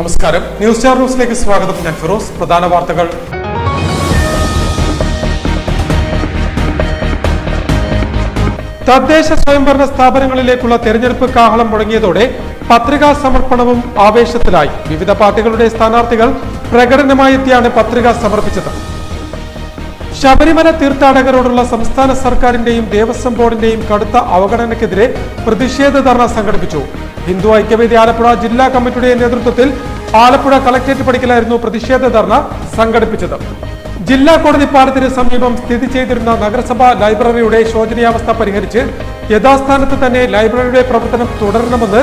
നമസ്കാരം, news star ന്യൂസിലേക്ക് സ്വാഗതം. ഞാൻ ഫിറോസ്. പ്രധാന വാർത്തകൾ. തദ്ദേശ സ്വയംഭരണ സ്ഥാപനങ്ങളിലേക്കുള്ള തെരഞ്ഞെടുപ്പ് കാഹളം മുടങ്ങിയതോടെ പത്രികാ സമർപ്പണവും ആവേശത്തിലായി. വിവിധ പാർട്ടികളുടെ സ്ഥാനാർത്ഥികൾ പ്രകടനമായി എത്തിയാണ് പത്രിക സമർപ്പിച്ചത്. ശബരിമല തീർത്ഥാടകരോടുള്ള സംസ്ഥാന സർക്കാരിന്റെയും ദേവസ്വം ബോർഡിന്റെയും കടുത്ത അവഗണനയ്ക്കെതിരെ പ്രതിഷേധ ധർണ സംഘടിപ്പിച്ചു. ഹിന്ദു ഐക്യവേദി ആലപ്പുഴ ജില്ലാ കമ്മിറ്റിയുടെ നേതൃത്വത്തിൽ ആലപ്പുഴ കളക്ടറേറ്റ് പടിക്കലായിരുന്നു പ്രതിഷേധ ധർണ സംഘടിപ്പിച്ചത്. ജില്ലാ കോടതി പാലത്തിന് സമീപം സ്ഥിതി ചെയ്തിരുന്ന നഗരസഭാ ലൈബ്രറിയുടെ ശോചനീയാവസ്ഥ പരിഹരിച്ച് യഥാസ്ഥാനത്ത് തന്നെ ലൈബ്രറിയുടെ പ്രവർത്തനം തുടരണമെന്ന്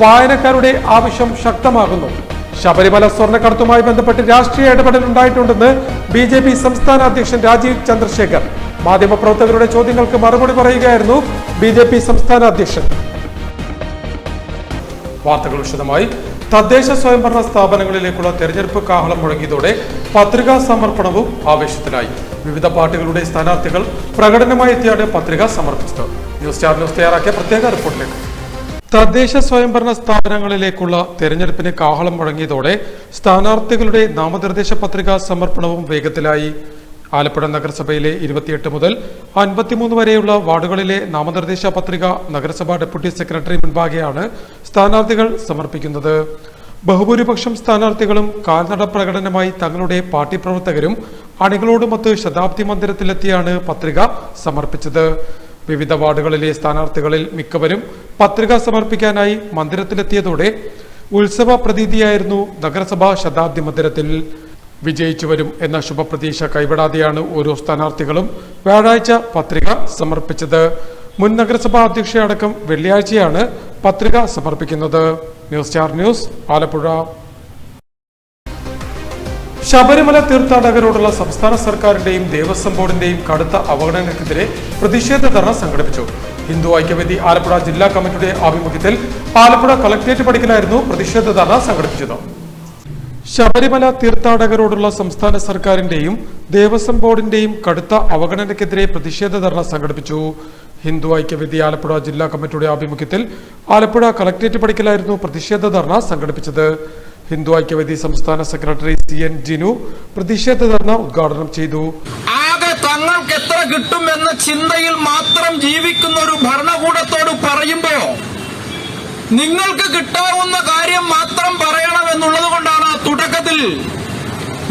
വായനക്കാരുടെ ആവശ്യം ശക്തമാകുന്നു. ശബരിമല സ്വർണ്ണക്കടത്തുമായി ബന്ധപ്പെട്ട് രാഷ്ട്രീയ ഇടപെടൽ ഉണ്ടായിട്ടുണ്ടെന്ന് BJP സംസ്ഥാന അധ്യക്ഷൻ രാജീവ് ചന്ദ്രശേഖർ. മാധ്യമപ്രവർത്തകരുടെ ചോദ്യങ്ങൾക്ക് മറുപടി പറയുകയായിരുന്നു BJP സംസ്ഥാന അധ്യക്ഷൻ. വാർത്തകൾ വിശദമായി. തദ്ദേശ സ്വയംഭരണ സ്ഥാപനങ്ങളിലേക്കുള്ള തെരഞ്ഞെടുപ്പ് കാഹളം മുഴങ്ങിയതോടെ പത്രികാ സമർപ്പണവും ആവേശത്തിലായി. വിവിധ പാർട്ടികളുടെ സ്ഥാനാർത്ഥികൾ പ്രകടനമായി എത്തിയാണ് പത്രിക സമർപ്പിച്ചത്. ന്യൂസ് സ്റ്റാർ ന്യൂസ് തയ്യാറാക്കിയ പ്രത്യേക റിപ്പോർട്ടിലേക്ക്. തദ്ദേശ സ്വയംഭരണ സ്ഥാപനങ്ങളിലേക്കുള്ള തെരഞ്ഞെടുപ്പിന് കാഹളം മുഴങ്ങിയതോടെ സ്ഥാനാർത്ഥികളുടെ നാമനിർദ്ദേശ പത്രികാ സമർപ്പണവും വേഗത്തിലായി. ആലപ്പുഴ നഗരസഭയിലെ 28 മുതൽ 53 വരെയുള്ള വാർഡുകളിലെ നാമനിർദ്ദേശ പത്രിക നഗരസഭാ ഡെപ്യൂട്ടി സെക്രട്ടറി മുൻപാകെയാണ് സ്ഥാനാർത്ഥികൾ സമർപ്പിക്കുന്നത്. ബഹുഭൂരിപക്ഷം സ്ഥാനാർത്ഥികളും കാൽനട പ്രകടനമായി തങ്ങളുടെ പാർട്ടി പ്രവർത്തകരും അണികളോടുമൊത്ത് ശതാബ്ദി മന്ദിരത്തിലെത്തിയാണ് പത്രിക സമർപ്പിച്ചത്. വിവിധ വാർഡുകളിലെ സ്ഥാനാർത്ഥികളിൽ മിക്കവരും പത്രിക സമർപ്പിക്കാനായി മന്ദിരത്തിലെത്തിയതോടെ ഉത്സവ പ്രതീതിയായിരുന്നു നഗരസഭാ ശതാബ്ദി മന്ദിരത്തിൽ. വിജയിച്ചു വരും എന്ന ശുഭപ്രതീക്ഷ കൈവിടാതെയാണ് ഓരോ സ്ഥാനാർത്ഥികളും വ്യാഴാഴ്ച പത്രിക സമർപ്പിച്ചത്. മുൻ നഗരസഭാ അധ്യക്ഷയടക്കം വെള്ളിയാഴ്ചയാണ് പത്രിക സമർപ്പിക്കുന്നത്. News Star news, Alappuzha. Sabarimala തീർത്ഥാടകരോടുള്ള സംസ്ഥാന സർക്കാരിന്റെയും ദേവസ്വം ബോർഡിന്റെയും കടുത്ത അവഗണനയ്ക്കെതിരെ പ്രതിഷേധ ധർണ സംഘടിപ്പിച്ചു. ഹിന്ദു ഐക്യവേദി ആലപ്പുഴ ജില്ലാ കമ്മിറ്റിയുടെ ആഭിമുഖ്യത്തിൽ ആലപ്പുഴ കളക്ടറേറ്റ് പടിക്കലായിരുന്നു പ്രതിഷേധ ധർണ സംഘടിപ്പിച്ചത്. ശബരിമല തീർത്ഥാടകരോടുള്ള സംസ്ഥാന സർക്കാരിന്റെയും ദേവസ്വം ബോർഡിന്റെയും കടുത്ത അവഗണനയ്ക്കെതിരെ പ്രതിഷേധ ധർണ സംഘടിപ്പിച്ചു. ഹിന്ദു ഐക്യവേദി ആലപ്പുഴ ജില്ലാ കമ്മിറ്റിയുടെ ആഭിമുഖ്യത്തിൽ ആലപ്പുഴ കളക്ടറേറ്റ് പടിക്കലായിരുന്നു പ്രതിഷേധ ധർണ സംഘടിപ്പിച്ചത്. ഹിന്ദു ഐക്യവേദി സംസ്ഥാന സെക്രട്ടറി CN ജിനു പ്രതിഷേധ ധർണ ഉദ്ഘാടനം ചെയ്തു. ആകെ തങ്ങൾക്ക് എത്ര കിട്ടുമെന്ന ചിന്തയിൽ മാത്രം ജീവിക്കുന്ന ഒരു ഭരണകൂടത്തോട് പറയുമ്പോ നിങ്ങൾക്ക് കിട്ടാവുന്ന കാര്യം മാത്രം പറയണമെന്നുള്ളത് കൊണ്ടാണ് തുടക്കത്തിൽ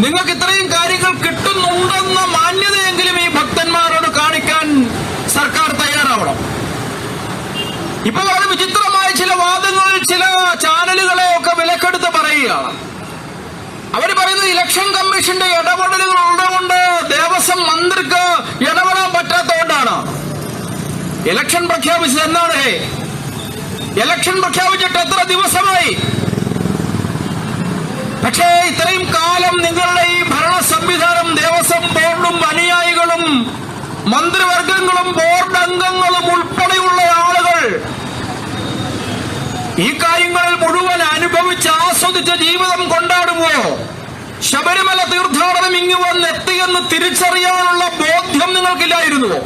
നിങ്ങൾക്ക് ഇത്രയും കാര്യങ്ങൾ കിട്ടുന്നുണ്ടെന്ന മാന്യതയെങ്കിലും ഈ ഭക്തന്മാരോട് കാണിക്കാൻ സർക്കാർ തയ്യാറാവണം. ഇപ്പൊ വളരെ വിചിത്രമായ ചില വാദങ്ങൾ ചില ചാനലുകളെ ഒക്കെ വിലക്കെടുത്ത് പറയുകയാണ്. അവർ പറയുന്നത് ഇലക്ഷൻ കമ്മീഷന്റെ ഇടപെടലുകൾ ഉള്ളതുകൊണ്ട് ദേവസ്വം മന്ത്രിക്ക് ഇടപെടാൻ പറ്റാത്തതുകൊണ്ടാണ്. ഇലക്ഷൻ പ്രഖ്യാപിച്ചത് എന്നാണ്? ഇലക്ഷൻ പ്രഖ്യാപിച്ചിട്ട് എത്ര ദിവസമായി? പക്ഷേ ഇത്രയും കാലം നിങ്ങളുടെ ഈ ഭരണ സംവിധാനം ദേവസ്വം ബോർഡും അനുയായികളും മന്ത്രിവർഗങ്ങളും ബോർഡ് അംഗങ്ങളും ഉൾപ്പെടെയുള്ള ആളുകൾ ഈ കാര്യങ്ങളിൽ മുഴുവൻ അനുഭവിച്ച് ആസ്വദിച്ച ജീവിതം കൊണ്ടാടുമ്പോ ശബരിമല തീർത്ഥാടനം ഇങ്ങ് വന്നെത്തിയെന്ന് തിരിച്ചറിയാനുള്ള ബോധ്യം നിങ്ങൾക്കില്ലായിരുന്നുവോ?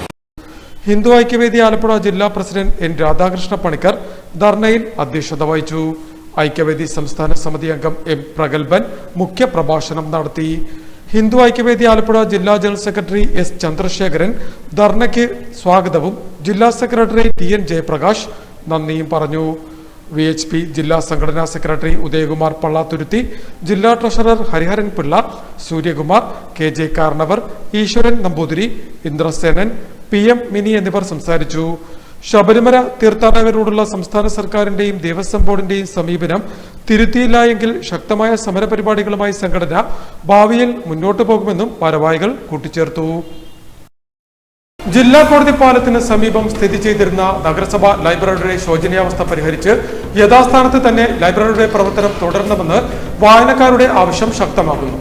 ഹിന്ദു ഐക്യവേദി ആലപ്പുഴ ജില്ലാ പ്രസിഡന്റ് N രാധാകൃഷ്ണ പണിക്കർ ധർണയിൽ അധ്യക്ഷത വഹിച്ചു. ഐക്യവേദി സംസ്ഥാന സമിതി അംഗം M പ്രഗൽഭൻ മുഖ്യ പ്രഭാഷണം നടത്തി. ഹിന്ദു ഐക്യവേദി ആലപ്പുഴ ജില്ലാ ജനറൽ സെക്രട്ടറി S ചന്ദ്രശേഖരൻ ധർണയ്ക്ക് സ്വാഗതവും ജില്ലാ സെക്രട്ടറി TN ജയപ്രകാശ് നന്ദിയും പറഞ്ഞു. VHP ജില്ലാ സംഘടനാ സെക്രട്ടറി ഉദയകുമാർ പള്ളാത്തുരുത്തി, ജില്ലാ ട്രഷറർ ഹരിഹരൻ പിള്ള, സൂര്യകുമാർ, KJ കാർണവർ, ഈശ്വരൻ നമ്പൂതിരി, ഇന്ദ്രസേനൻ, PM മിനി എന്നിവർ സംസാരിച്ചു. ശബരിമല തീർത്ഥാടകരോടുള്ള സംസ്ഥാന സർക്കാരിന്റെയും ദേവസ്വം ബോർഡിന്റെയും സമീപനം തിരുത്തിയില്ല എങ്കിൽ ശക്തമായ സമരപരിപാടികളുമായി സംഘടന ഭാവിയിൽ മുന്നോട്ടു പോകുമെന്നും ഭാരവാഹികൾ കൂട്ടിച്ചേർത്തു. ജില്ലാ കോടതി പാലത്തിന് സമീപം സ്ഥിതി ചെയ്തിരുന്ന നഗരസഭാ ലൈബ്രറിയുടെ ശോചനീയാവസ്ഥ പരിഹരിച്ച് യഥാസ്ഥാനത്ത് തന്നെ ലൈബ്രറിയുടെ പ്രവർത്തനം തുടരണമെന്ന് വായനക്കാരുടെ ആവശ്യം ശക്തമാകുന്നു.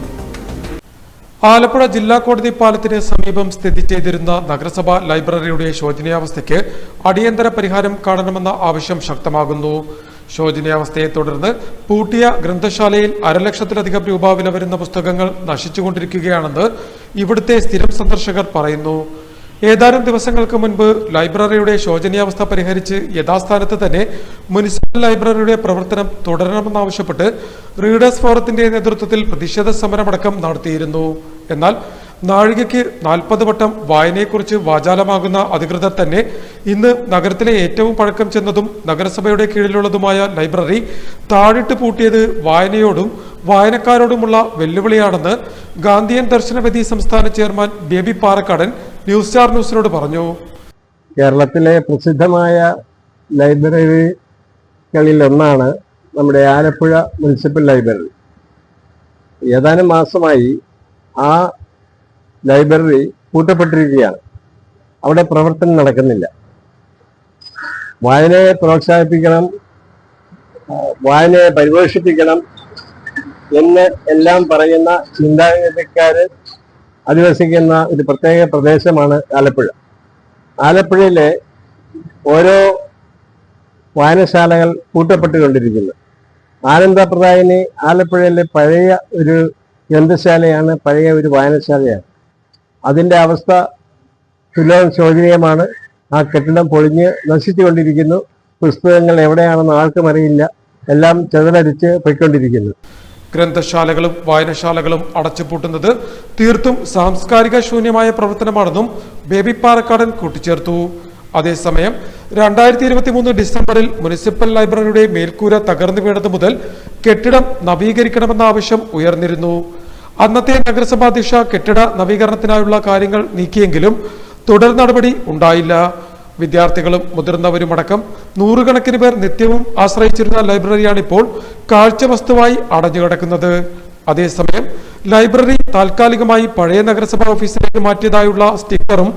ആലപ്പുഴ ജില്ലാ കോടതി പാലത്തിന് സമീപം സ്ഥിതി ചെയ്തിരുന്ന നഗരസഭാ ലൈബ്രറിയുടെ ശോചനീയാവസ്ഥയ്ക്ക് അടിയന്തര പരിഹാരം കാണണമെന്ന ആവശ്യം ശക്തമാകുന്നു. ശോചനീയാവസ്ഥയെ തുടർന്ന് പൂട്ടിയ ഗ്രന്ഥശാലയിൽ 1.5 ലക്ഷത്തിലധികം രൂപ വില വരുന്ന പുസ്തകങ്ങൾ നശിച്ചുകൊണ്ടിരിക്കുകയാണെന്ന് ഇവിടുത്തെ സ്ഥിരം സന്ദർശകർ പറയുന്നു. ഏതാനും ദിവസങ്ങൾക്ക് മുൻപ് ലൈബ്രറിയുടെ ശോചനീയാവസ്ഥ പരിഹരിച്ച് യഥാസ്ഥാനത്ത് തന്നെ മുനിസിപ്പൽ ലൈബ്രറിയുടെ പ്രവർത്തനം തുടരണമെന്നാവശ്യപ്പെട്ട് റീഡേഴ്സ് ഫോറത്തിന്റെ നേതൃത്വത്തിൽ പ്രതിഷേധ സമരമടക്കം നടത്തിയിരുന്നു. എന്നാൽ നാഴികയ്ക്ക് 40 വട്ടം വായനയെക്കുറിച്ച് വാചാലമാകുന്ന അധികൃതർ തന്നെ ഇന്ന് നഗരത്തിലെ ഏറ്റവും പഴക്കം ചെന്നതും നഗരസഭയുടെ കീഴിലുള്ളതുമായ ലൈബ്രറി താഴിട്ട് പൂട്ടിയത് വായനയോടും വായനക്കാരോടുമുള്ള വെല്ലുവിളിയാണെന്ന് ഗാന്ധിയൻ ദർശനവേദി സംസ്ഥാന chairman Baby Parakkadan News Star ന്യൂസിനോട് പറഞ്ഞു. കേരളത്തിലെ പ്രസിദ്ധമായ ലൈബ്രറികളിൽ ഒന്നാണ് നമ്മുടെ ആലപ്പുഴ മുനിസിപ്പൽ ലൈബ്രറി. ഏതാനും മാസമായി ആ ലൈബ്രറി പൂട്ടപ്പെട്ടിരിക്കുകയാണ്. അവിടെ പ്രവർത്തനം നടക്കുന്നില്ല. വായനയെ പ്രോത്സാഹിപ്പിക്കണം, വായനയെ പരിപോഷിപ്പിക്കണം എന്ന് എല്ലാം പറയുന്ന ചിന്താഗതിക്കാര് അധിവസിക്കുന്ന ഒരു പ്രത്യേക പ്രദേശമാണ് ആലപ്പുഴ. ആലപ്പുഴയിലെ ഓരോ വായനശാലകൾ പൂട്ടപ്പെട്ടുകൊണ്ടിരിക്കുന്നു. ആനന്ദപ്രദായിനി ആലപ്പുഴയിലെ പഴയ ഒരു ഗ്രന്ഥശാലയാണ്, പഴയ ഒരു വായനശാലയാണ്. അതിൻ്റെ അവസ്ഥ തുലോം ശോചനീയമാണ്. ആ കെട്ടിടം പൊളിഞ്ഞ് നശിച്ചുകൊണ്ടിരിക്കുന്നു. പുസ്തകങ്ങൾ എവിടെയാണെന്ന് ആർക്കും അറിയില്ല. എല്ലാം ചെതലടിച്ച് പോയിക്കൊണ്ടിരിക്കുന്നു. ഗ്രന്ഥശാലകളും വായനശാലകളും അടച്ചുപൂട്ടുന്നത് തീർത്തും സാംസ്കാരിക ശൂന്യമായ പ്രവർത്തനമാണെന്നും ബേബി പാറക്കാടൻ കൂട്ടിച്ചേർത്തു. അതേസമയം 2023 ഡിസംബറിൽ മുനിസിപ്പൽ ലൈബ്രറിയുടെ മേൽക്കൂര തകർന്നു വീണത് മുതൽ കെട്ടിടം നവീകരിക്കണമെന്ന ആവശ്യം ഉയർന്നിരുന്നു. അന്നത്തെ നഗരസഭാ അധ്യക്ഷ കെട്ടിട നവീകരണത്തിനായുള്ള കാര്യങ്ങൾ നീക്കിയെങ്കിലും തുടർ നടപടി ഉണ്ടായില്ല. വിദ്യാർത്ഥികളും മുതിർന്നവരുമടക്കം നൂറുകണക്കിന് പേർ നിത്യവും ആശ്രയിച്ചിരുന്ന ലൈബ്രറിയാണിപ്പോൾ കാഴ്ച വസ്തുവായി അടഞ്ഞുകിടക്കുന്നത്. അതേസമയം ലൈബ്രറി താൽക്കാലികമായി പഴയ നഗരസഭാ ഓഫീസിലേക്ക് മാറ്റിയതായുള്ള സ്റ്റിക്കറും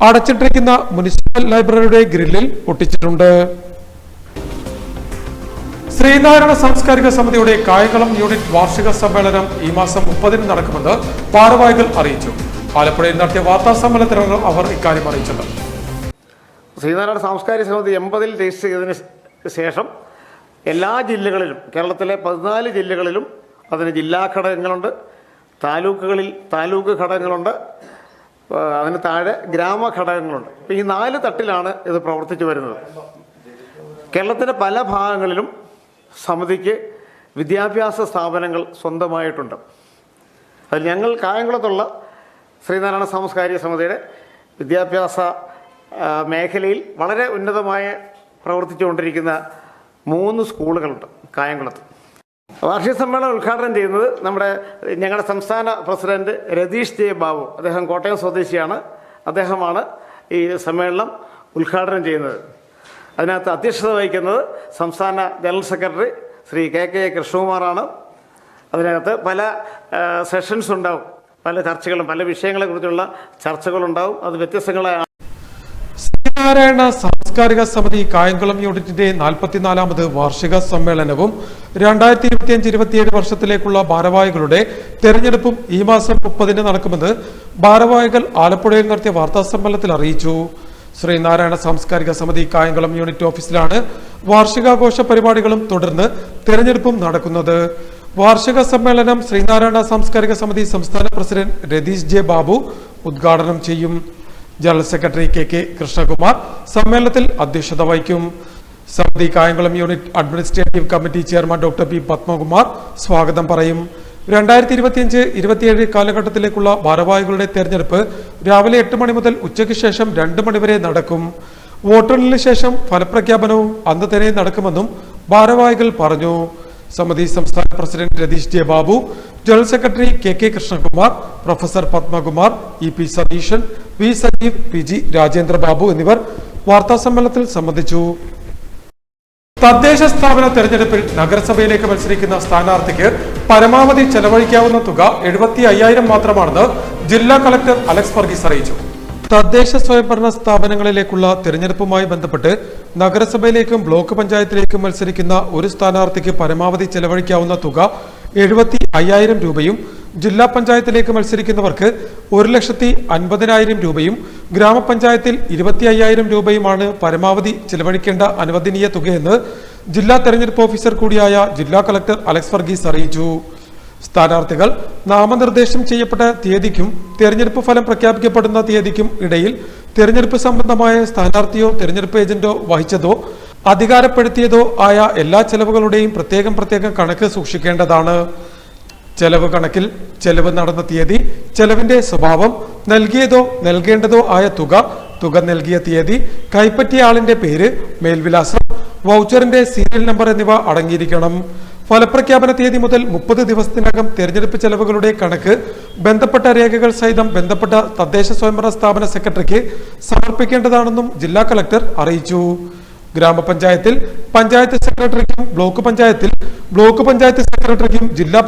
അടച്ചിട്ടിരിക്കുന്ന മുനിസിപ്പൽ ലൈബ്രറിയുടെ ഗ്രില്ലിൽ ഒട്ടിച്ചിട്ടുണ്ട്. ശ്രീനാരായണ സാംസ്കാരിക സമിതിയുടെ കായംകുളം യൂണിറ്റ് വാർഷിക സമ്മേളനം ഈ മാസം 30-ന് നടക്കുമെന്ന് ഭാരവാഹികൾ അറിയിച്ചു. ആലപ്പുഴയിൽ നടത്തിയ വാർത്താ സമ്മേളനത്തിലാണ് അവർ ഇക്കാര്യം അറിയിച്ചത്. ശ്രീനാരായണ സാംസ്കാരിക സമിതി 80-ൽ രജിസ്റ്റർ ചെയ്തതിന് ശേഷം എല്ലാ ജില്ലകളിലും, കേരളത്തിലെ 14 ജില്ലകളിലും അതിന് ജില്ലാ ഘടകങ്ങളുണ്ട്, താലൂക്കുകളിൽ താലൂക്ക് ഘടകങ്ങളുണ്ട്, അതിന് താഴെ ഗ്രാമ ഘടകങ്ങളുണ്ട്. അപ്പോൾ ഈ 4 തട്ടിലാണ് ഇത് പ്രവർത്തിച്ചു വരുന്നത്. കേരളത്തിൻ്റെ പല ഭാഗങ്ങളിലും സമിതിക്ക് വിദ്യാഭ്യാസ സ്ഥാപനങ്ങൾ സ്വന്തമായിട്ടുണ്ട്. അതിൽ ഞങ്ങൾ കായംകുളത്തുള്ള ശ്രീനാരായണ സാംസ്കാരിക സമിതിയുടെ വിദ്യാഭ്യാസ മേഖലയിൽ വളരെ ഉന്നതമായ പ്രവർത്തിച്ചുകൊണ്ടിരിക്കുന്ന 3 സ്കൂളുകളുണ്ട് കായംകുളത്ത്. വാർഷിക സമ്മേളനം ഉദ്ഘാടനം ചെയ്യുന്നത് ഞങ്ങളുടെ സംസ്ഥാന പ്രസിഡന്റ് രതീഷ് ജെ ബാബു. അദ്ദേഹം കോട്ടയം സ്വദേശിയാണ്. അദ്ദേഹമാണ് ഈ സമ്മേളനം ഉദ്ഘാടനം ചെയ്യുന്നത്. അതിനകത്ത് അധ്യക്ഷത വഹിക്കുന്നത് സംസ്ഥാന ജനറൽ സെക്രട്ടറി ശ്രീ കെ കൃഷ്ണകുമാറാണ്. അതിനകത്ത് പല സെഷൻസ് ഉണ്ടാവും, പല ചർച്ചകളും, പല വിഷയങ്ങളെക്കുറിച്ചുള്ള ചർച്ചകളുണ്ടാവും. അത് വ്യത്യസ്തങ്ങളായ ശ്രീനാരായണ സാംസ്കാരിക സമിതി കായംകുളം യൂണിറ്റിന്റെ 44ാമത് വാർഷിക സമ്മേളനവും 2025-27 വർഷത്തിലേക്കുള്ള ഭാരവാഹികളുടെ തെരഞ്ഞെടുപ്പും ഈ മാസം 30-ന് നടക്കുമെന്ന് ഭാരവാഹികൾ ആലപ്പുഴയിൽ നടത്തിയ വാർത്താ സമ്മേളനത്തിൽ അറിയിച്ചു. ശ്രീനാരായണ സാംസ്കാരിക സമിതി കായംകുളം യൂണിറ്റ് ഓഫീസിലാണ് വാർഷികാഘോഷ പരിപാടികളും തുടർന്ന് തെരഞ്ഞെടുപ്പും നടക്കുന്നത്. വാർഷിക സമ്മേളനം ശ്രീനാരായണ സാംസ്കാരിക സമിതി സംസ്ഥാന പ്രസിഡന്റ് രതീഷ് ജെ ബാബു ഉദ്ഘാടനം ചെയ്യും. ജനറൽ സെക്രട്ടറി കെ കൃഷ്ണകുമാർ സമ്മേളനത്തിൽ അധ്യക്ഷത വഹിക്കും. സമിതി Kayamkulam unit administrative committee chairman doctor P Padmakumar സ്വാഗതം പറയും. 2025-27 കാലഘട്ടത്തിലേക്കുള്ള ഭാരവാഹികളുടെ തെരഞ്ഞെടുപ്പ് രാവിലെ 8 മണി മുതൽ ഉച്ചയ്ക്ക് ശേഷം 2 മണി വരെ നടക്കും. വോട്ടെണ്ണലിന് ശേഷം ഫലപ്രഖ്യാപനവും അന്ന് തന്നെ നടക്കുമെന്നും ഭാരവാഹികൾ പറഞ്ഞു. സമിതി സംസ്ഥാന president Ratheesh J Babu, general secretary K Krishnakumar, professor Padmakumar, EP Satheesan, V Sajeev, PG Rajendra Babu എന്നിവർ വാർത്താസമ്മേളനത്തിൽ സംബന്ധിച്ചു. തദ്ദേശ സ്ഥാപന തെരഞ്ഞെടുപ്പിൽ നഗരസഭയിലേക്ക് മത്സരിക്കുന്ന സ്ഥാനാർത്ഥിക്ക് പരമാവധി ചെലവഴിക്കാവുന്ന തുക 75,000 മാത്രമാണെന്ന് ജില്ലാ കളക്ടർ അലക്സ് വർഗീസ് അറിയിച്ചു. തദ്ദേശ സ്വയംഭരണ സ്ഥാപനങ്ങളിലേക്കുള്ള തെരഞ്ഞെടുപ്പുമായി ബന്ധപ്പെട്ട് നഗരസഭയിലേക്കും ബ്ലോക്ക് പഞ്ചായത്തിലേക്കും മത്സരിക്കുന്ന ഒരു സ്ഥാനാർത്ഥിക്ക് പരമാവധി ചെലവഴിക്കാവുന്ന തുക 75,000 രൂപയും ജില്ലാ പഞ്ചായത്തിലേക്ക് മത്സരിക്കുന്നവർക്ക് 1,50,000 രൂപയും ഗ്രാമപഞ്ചായത്തിൽ 25,000 രൂപയുമാണ് പരമാവധി ചെലവഴിക്കേണ്ട അനുവദനീയ തുകയെന്ന് ജില്ലാ തെരഞ്ഞെടുപ്പ് ഓഫീസർ കൂടിയായ ജില്ലാ കളക്ടർ അലക്സ് വർഗീസ് അറിയിച്ചു. സ്ഥാനാർത്ഥികൾ നാമനിർദ്ദേശം ചെയ്യപ്പെട്ട തീയതിക്കും തെരഞ്ഞെടുപ്പ് ഫലം പ്രഖ്യാപിക്കപ്പെടുന്ന തീയതിക്കും ഇടയിൽ തെരഞ്ഞെടുപ്പ് സംബന്ധമായ സ്ഥാനാർത്ഥിയോ തെരഞ്ഞെടുപ്പ് ഏജന്റോ വഹിച്ചതോ അധികാരപ്പെടുത്തിയതോ ആയ എല്ലാ ചെലവുകളുടെയും പ്രത്യേകം കണക്ക് സൂക്ഷിക്കേണ്ടതാണ്. ചെലവ് കണക്കിൽ ചെലവ് നടന്ന തീയതി, ചെലവിന്റെ സ്വഭാവം, നൽകിയതോ നൽകേണ്ടതോ ആയ തുക നൽകിയ തീയതി, കൈപ്പറ്റിയ ആളിന്റെ പേര്, മേൽവിലാസം, വൗച്ചറിന്റെ സീരിയൽ നമ്പർ എന്നിവ അടങ്ങിയിരിക്കണം. ഫലപ്രഖ്യാപന തീയതി മുതൽ 30 ദിവസത്തിനകം തെരഞ്ഞെടുപ്പ് ചെലവുകളുടെ കണക്ക് ബന്ധപ്പെട്ട രേഖകൾ സഹിതം ബന്ധപ്പെട്ട തദ്ദേശ സ്വയംഭരണ സ്ഥാപന സെക്രട്ടറിക്ക് സമർപ്പിക്കേണ്ടതാണെന്നും ജില്ലാ കളക്ടർ അറിയിച്ചു. ഗ്രാമപഞ്ചായത്തിൽ പഞ്ചായത്ത് സെക്രട്ടറിക്കും ബ്ലോക്ക് പഞ്ചായത്ത് സെക്രട്ടറിക്കും ജില്ലാ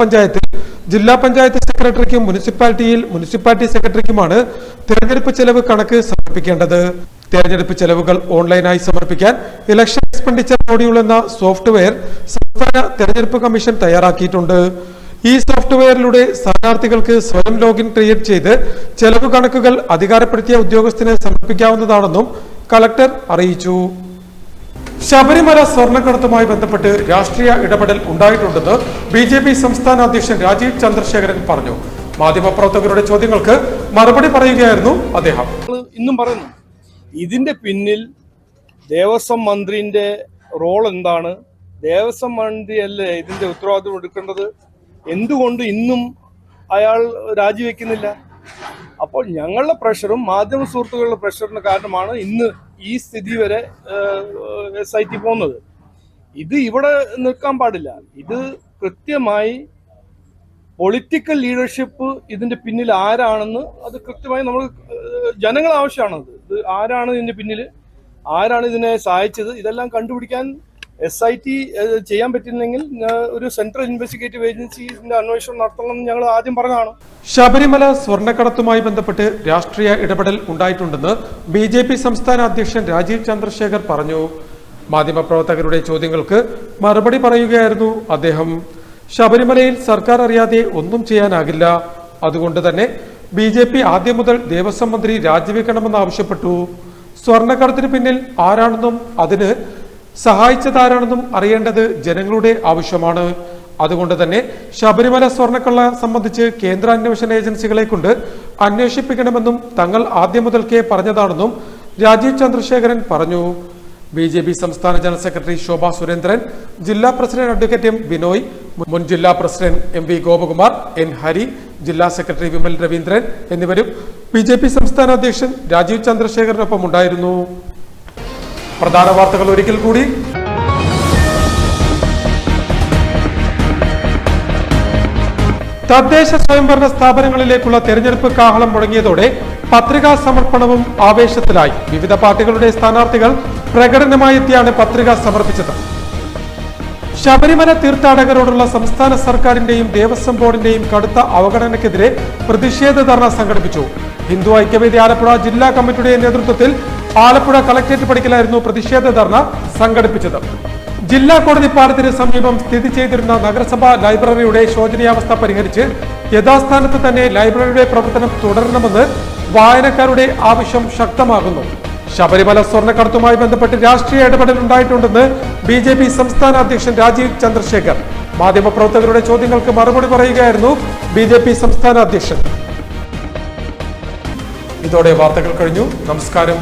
പഞ്ചായത്ത് സെക്രട്ടറിക്കും മുനിസിപ്പാലിറ്റി സെക്രട്ടറിക്കുമാണ് തെരഞ്ഞെടുപ്പ് ചെലവ് കണക്ക് സമർപ്പിക്കേണ്ടത്. തെരഞ്ഞെടുപ്പ് ചെലവുകൾ ഓൺലൈനായി സമർപ്പിക്കാൻ ഇലക്ഷൻ എക്സ്പെൻഡിച്ചർ മൊഡ്യൂൾ എന്ന സോഫ്റ്റ്വെയർ സംസ്ഥാന തെരഞ്ഞെടുപ്പ് കമ്മീഷൻ തയ്യാറാക്കിയിട്ടുണ്ട്. ഈ സോഫ്റ്റ്വെയറിലൂടെ സ്ഥാനാർത്ഥികൾക്ക് സ്വയം ലോഗിൻ ക്രിയേറ്റ് ചെയ്ത് ചെലവ് കണക്കുകൾ അധികാരപ്പെടുത്തിയ ഉദ്യോഗസ്ഥന് സമർപ്പിക്കാവുന്നതാണെന്നും കളക്ടർ അറിയിച്ചു. ശബരിമല സ്വർണ്ണക്കടത്തുമായി ബന്ധപ്പെട്ട് രാഷ്ട്രീയ ഇടപെടൽ ഉണ്ടായിട്ടുണ്ടെന്ന് BJP സംസ്ഥാന അധ്യക്ഷൻ രാജീവ് ചന്ദ്രശേഖരൻ പറഞ്ഞു. മാധ്യമപ്രവർത്തകരുടെ ചോദ്യങ്ങൾക്ക് മറുപടി പറയുകയായിരുന്നു അദ്ദേഹം. ഇന്നും പറയുന്നു, ഇതിന്റെ പിന്നിൽ ദേവസ്വം മന്ത്രിന്റെ റോൾ എന്താണ്? ദേവസ്വം മന്ത്രിയല്ലേ ഇതിന്റെ ഉത്തരവാദിത്വം എടുക്കേണ്ടത്? എന്തുകൊണ്ട് ഇന്നും അയാൾ രാജിവെക്കുന്നില്ല? അപ്പോൾ ഞങ്ങളുടെ പ്രഷറും മാധ്യമ സുഹൃത്തുക്കളുടെ പ്രഷറിന് കാരണമാണ് ഇന്ന് ഈ സ്ഥിതി വരെ SIT പോകുന്നത്. ഇത് ഇവിടെ നിൽക്കാൻ പാടില്ല. ഇത് കൃത്യമായി പൊളിറ്റിക്കൽ ലീഡർഷിപ്പ് ഇതിന്റെ പിന്നിൽ ആരാണെന്ന് അത് കൃത്യമായി നമ്മൾ ജനങ്ങൾ ആവശ്യമാണത്. ഇത് ആരാണ് ഇതിന്റെ പിന്നിൽ, ആരാണ് ഇതിനെ സഹായിച്ചത്, ഇതെല്ലാം കണ്ടുപിടിക്കാൻ SIT ചെയ്യാൻ പറ്റില്ലെങ്കിൽ ഒരു സെൻട്രൽ ഇൻവെസ്റ്റിഗേറ്റീവ് ഏജൻസിന്റെ അന്വേഷണം നടത്തണമെന്ന് ഞങ്ങൾ ആദ്യം പറഞ്ഞതാണ്. ശബരിമല സ്വർണ്ണക്കടത്തുമായി ബന്ധപ്പെട്ട് രാഷ്ട്രീയ ഇടപെടൽ ഉണ്ടായിട്ടുണ്ടെന്ന് BJP സംസ്ഥാന അധ്യക്ഷൻ രാജീവ് ചന്ദ്രശേഖർ പറഞ്ഞു. മാധ്യമപ്രവർത്തകരുടെ ചോദ്യങ്ങൾക്ക് മറുപടി പറയുകയായിരുന്നു അദ്ദേഹം. ശബരിമലയിൽ സർക്കാർ അറിയാതെ ഒന്നും ചെയ്യാനാകില്ല. അതുകൊണ്ട് തന്നെ BJP ആദ്യം മുതൽ ദേവസ്വം മന്ത്രി രാജിവെക്കണമെന്ന് ആവശ്യപ്പെട്ടു. സ്വർണ്ണക്കടത്തിന് പിന്നിൽ ആരാണെന്നും അതിന് സഹായിച്ചതാരാണെന്നും അറിയേണ്ടത് ജനങ്ങളുടെ ആവശ്യമാണ്. അതുകൊണ്ട് തന്നെ ശബരിമല സ്വർണ്ണക്കള്ള സംബന്ധിച്ച് കേന്ദ്ര അന്വേഷണ ഏജൻസികളെ കൊണ്ട് അന്വേഷിപ്പിക്കണമെന്നും തങ്ങൾ ആദ്യം മുതൽക്കേ പറഞ്ഞതാണെന്നും രാജീവ് ചന്ദ്രശേഖരൻ പറഞ്ഞു. BJP സംസ്ഥാന ജനറൽ സെക്രട്ടറി ശോഭാ സുരേന്ദ്രൻ, ജില്ലാ പ്രസിഡന്റ് അഡ്വക്കേറ്റ് M. ബിനോയ്, മുൻ ജില്ലാ president MV Gopakumar, N. Hari, ജില്ലാ സെക്രട്ടറി വിമൽ രവീന്ദ്രൻ എന്നിവരും BJP സംസ്ഥാന അധ്യക്ഷൻ രാജീവ് ചന്ദ്രശേഖരനൊപ്പം ഉണ്ടായിരുന്നു. പ്രധാന വാർത്തകൾ ഒരിക്കൽ കൂടി. തദ്ദേശ സ്വയംഭരണ സ്ഥാപനങ്ങളിലേക്കുള്ള തെരഞ്ഞെടുപ്പ് കാഹളം മുഴങ്ങിയതോടെ പത്രികാ സമർപ്പണവും ആവേശത്തിലായി. വിവിധ പാർട്ടികളുടെ സ്ഥാനാർത്ഥികൾ പ്രകടനമായി എത്തിയാണ് പത്രിക സമർപ്പിച്ചത്. ശബരിമല തീർത്ഥാടകരോടുള്ള സംസ്ഥാന സർക്കാരിന്റെയും ദേവസ്വം ബോർഡിന്റെയും കടുത്ത അവഗണനയ്ക്കെതിരെ പ്രതിഷേധ ധർണ സംഘടിപ്പിച്ചു. ഹിന്ദു ഐക്യവേദി ആലപ്പുഴ ജില്ലാ കമ്മിറ്റിയുടെ നേതൃത്വത്തിൽ ആലപ്പുഴ കളക്ടറേറ്റ് പടിക്കലായിരുന്നു പ്രതിഷേധ ധർണ സംഘടിപ്പിച്ചത്. ജില്ലാ കോടതി പാലത്തിന് സമീപം സ്ഥിതി ചെയ്തിരുന്ന നഗരസഭാ ലൈബ്രറിയുടെ ശോചനീയാവസ്ഥ പരിഹരിച്ച് യഥാസ്ഥാനത്ത് തന്നെ ലൈബ്രറിയുടെ പ്രവർത്തനം തുടരണമെന്ന് വായനക്കാരുടെ ആവശ്യം ശക്തമാകുന്നു. ശബരിമല സ്വർണ്ണക്കടത്തുമായി ബന്ധപ്പെട്ട് രാഷ്ട്രീയ ഇടപെടൽ ഉണ്ടായിട്ടുണ്ടെന്ന് BJP സംസ്ഥാന അധ്യക്ഷൻ രാജീവ് ചന്ദ്രശേഖർ. മാധ്യമപ്രവർത്തകരുടെ ചോദ്യങ്ങൾക്ക് മറുപടി പറയുകയായിരുന്നു BJP സംസ്ഥാന അധ്യക്ഷൻ. ഇതോടെ വാർത്തകൾ കഴിഞ്ഞു. നമസ്കാരം.